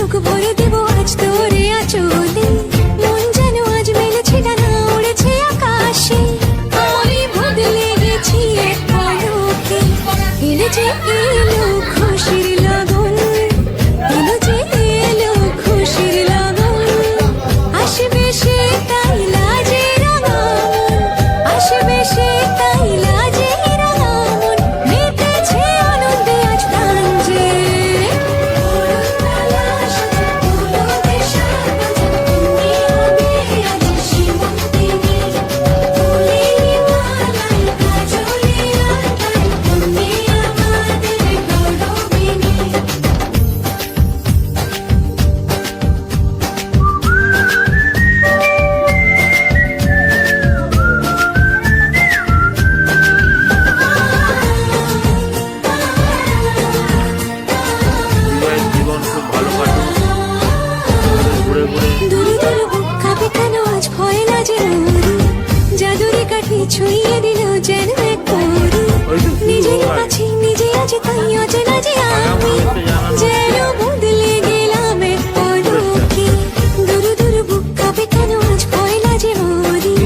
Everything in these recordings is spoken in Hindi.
ঝলক ভরে দেব আজ তোরে আঁচলে, মন যেন আজ মেলেছে ডানা উড়েছে আকাশে, আমি বদলে গেছি এক পলকে। এলো যে এলো খুশির লগন, এলো যে এলো খুশির লগন, আসবে সে তাই লাজে রাঙা মন, আসবে সে তাই লাজে রাঙা মন, মেতেছে আনন্দে আজ প্রাণ যে। বিবাহের জীবন খুব ভালো কাটুক, ঘুরে ঘুরে দূরে দূরে বুক কাঁপে কেন আজ ভয় লাজে ওরে, জাদুরে কাঠি ছুঁয়ে দিল যেন এক পরি, নিজের কাছে নিজে আছে তাই অচেনা যে আমি, যেন বদলে গেলাম এক পলকে। দূরে দূরে বুক কাঁপে কেন আজ ভয় লাজে ওরে,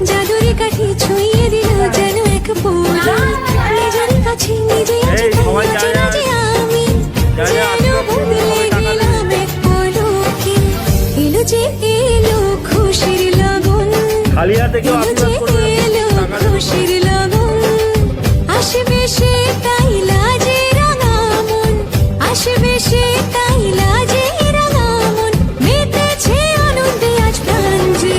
জাদুরে কাঠি ছুঁয়ে দিল যেন এক পরি, নিজের কাছে নিজে আছে তাই অচেনা যে আমি, যেন বদলে গেলাম এক পলকে। এলো যে এলো খুশির লগন, খালি হাতে কেউ এলো যে আশীর্বাদ করবে না, এলো টাকা দেবে। খুশির লগন, আসবে সে তাই লাজে রাঙা মন, আসবে সে তাই লাজে রাঙা মন, মেতেছে আনন্দে আজ প্রাণ যে।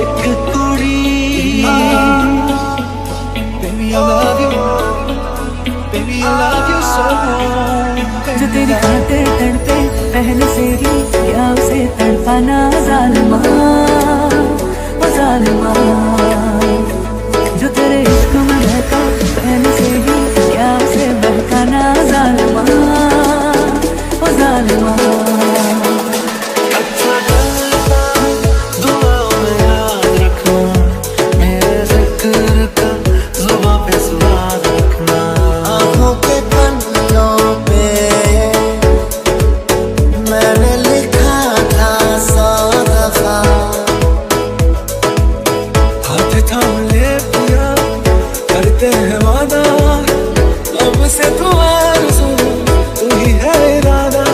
एक कुड़ी baby I love you baby I love you so much जो तेरी खातिर तड़पे पहले से ही या उसे तड़पाना जालिमा ओ जालिमा, जो तेरे इश्क में बहका पहले से ही या उसे बहकाना जालिमा ओ जालिमा। अच्छा गलता दुआओं में याद रखना, मेरे जिक्र का जुबां पे स्वाद रखना, आँखों के पन्नों पे मैंने लिखा था 100 दफा, हाथ थाम ले पिया करते हैं वादा, अब से तू आरज़ू तू ही है इरादा,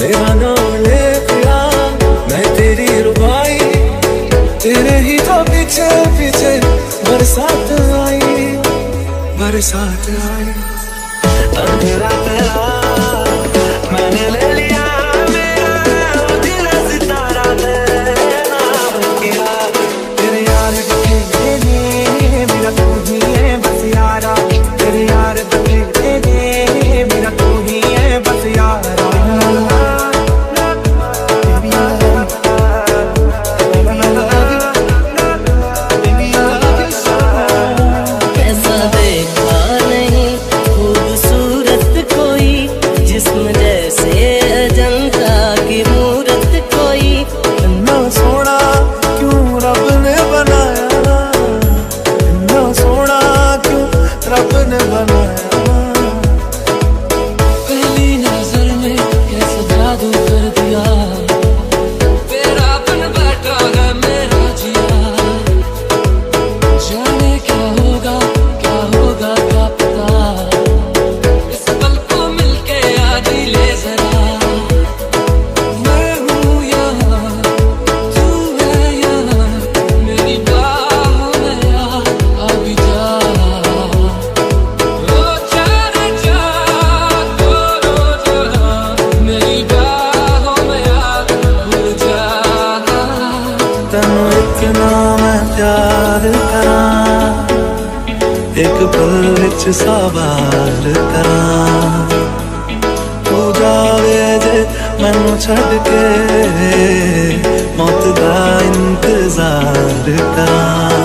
मेरा नाम ले पिया मैं तेरी रुबाई, तेरे ही तो पीछे पीछे बरसात आई, बरसात आई, अंधेरा तेरा मैंने ले लिया, मेरा वो दिल सितारा तेरे नाम किया, तेरे यार बखेरे ने मेरा तू ही है बस यारा, तेरे यार बखेरे ने मेरा तू ही है बस यारा। Baby, I love you. Baby, I love you. Baby, I love you so much. ऐसा देखा नहीं खूबसूरत कोई, जिस्म जैसे अजंता की मूरत कोई, इतना सोना क्यों रब ने बनाया, इतना सोना क्यों रब ने बनाया, पहली नजर में कैसे जादू कर दिया, तेरा बन बैठा है मेरा जिया, जाने क्या होगा क्या पता, इस पल को मिलके आज ही ले जरा, मैं हूँ यहाँ तू है यहाँ, मेरी बाहों में आ भी जा, ओ जाने जा तो रो जा, मेरी बाहों में आ भूल जा, तेनू इतना मैं प्यार करा, एक पल विच सवार करां तू जावे जे मैनू छड़ के मौत दा इंतजार करां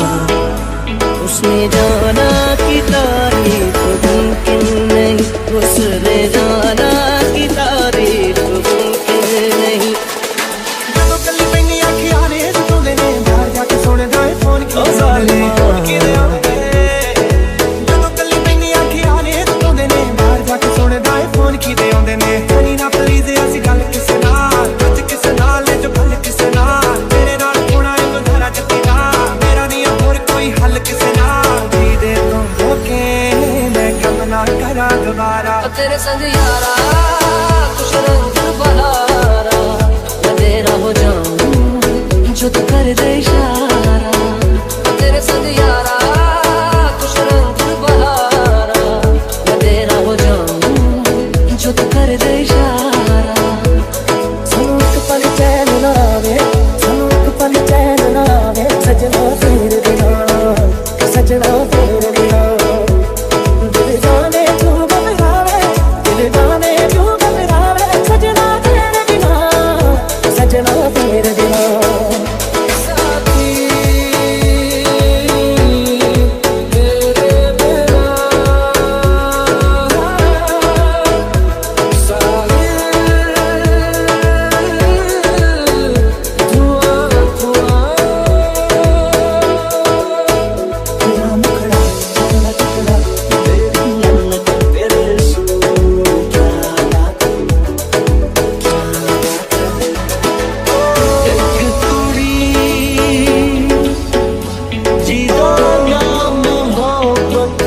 उसने जाना कि तारीफ मुमकिन नहीं, उसने जाना कि तारीफ मुमकिन नहीं। ਜਦੋਂ ਕੱਲੀ ਪੈਣੀ ਅੱਖਾਂ ਨੇ ਸੁਣਦੇ ਨੇ ਬਾਹਰ ਜਾ ਕੇ ਸੁਣਦਾ ਏ ਫੋਨ ਕਿਉਂ ਸਾਲੇ ਕਿਹਦੇ ਆਉਂਦੇ ਜਦੋਂ ਕੱਲੀ ਪੈਣੀ ਅੱਖਾਂ ਨੇ ਸੁਣਦੇ ਨੇ ਬਾਹਰ ਜਾ ਕੇ ਸੁਣਦਾ ਏ ਫੋਨ ਕਿਹਦੇ ਆਉਂਦੇ ਨੇ ਕਰੀ ਨਾ ਪਲੀਜ਼ ਅਸੀਂ ਗੱਲ ਕਿਸੇ ਨਾਲ ਅੱਜ ਕਿਸੇ ਨਾਲ ਲੈ ਜੋ ਗੱਲ ਕਿਸੇ ਨਾਲ ਤੇਰੇ ਨਾਲ ਹੋਣਾ ਇੱਕ ਧਾਰਾ ਜੱਤੀ ਦਾ ਮੇਰਾ ਨਹੀਂ ਹੋਰ ਕੋਈ ਹੱਲ ਕਿਸੇ ਨਾਲ ਜੀ ਦੇ ਤੋਂ ਹੋ ਕੇ ਮੈਂ ਕੰਮ ਨਾ ਕਰਾਂ ਦੁਬਾਰਾ तेरे संग यारा कुछ रंग बहारा मैं तेरा हो जाऊं जो तू कर दे इशारा तेरे संग यारा कुछ रंग बहारा मैं तेरा हो जाऊं जो तू कर दे इशारा ਸਾਨੂੰ ਇੱਕ ਪਲ ਚੈਨ ਨਾ ਆਵੇ ਸਾਨੂੰ ਇੱਕ ਪਲ ਚੈਨ ਨਾ ਆਵੇ ਸਜਣਾ ਤੇਰੇ ਬਿਨਾ ਸਜਣਾ ਤੇਰੇ ਬਿਨਾ ਦਿਲ ਜਾਣੇ ਤੂੰ ਘਬਰਾਵੇ ਦਿਲ ਜਾਣੇ ਤੂੰ ਘਬਰਾਵੇ ਸਜਣਾ ਤੇਰੇ ਬਿਨਾ ਸਜਣਾ ਤੇਰੇ ਬਿਨਾ साथी तेरे बिना ਤੇਰਾ ਮੁਖੜਾ ਚੰਗਾ ਟੁਕੜਾ ਤੇਰੀ ਲਲਕ ਤੇਰੇ ਸੂਰ ਕਿਆ ਬਾਤ एक कुड़ी जीदा नाम मोहब्बत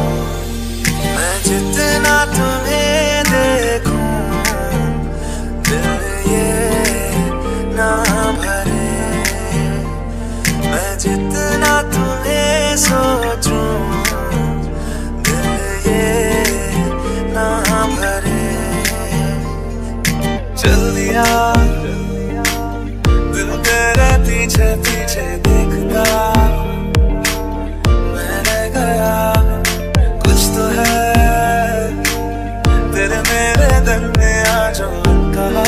मैं जितना तुम्हें देखूं दिल ये ना भरे मैं जितना तुम्हें सोचूं दिल ये ना भरे चल दिया दिल तेरे पीछे पीछे देखता मैं रह गया कुछ तो है तेरे मेरे दरमियां जो कहा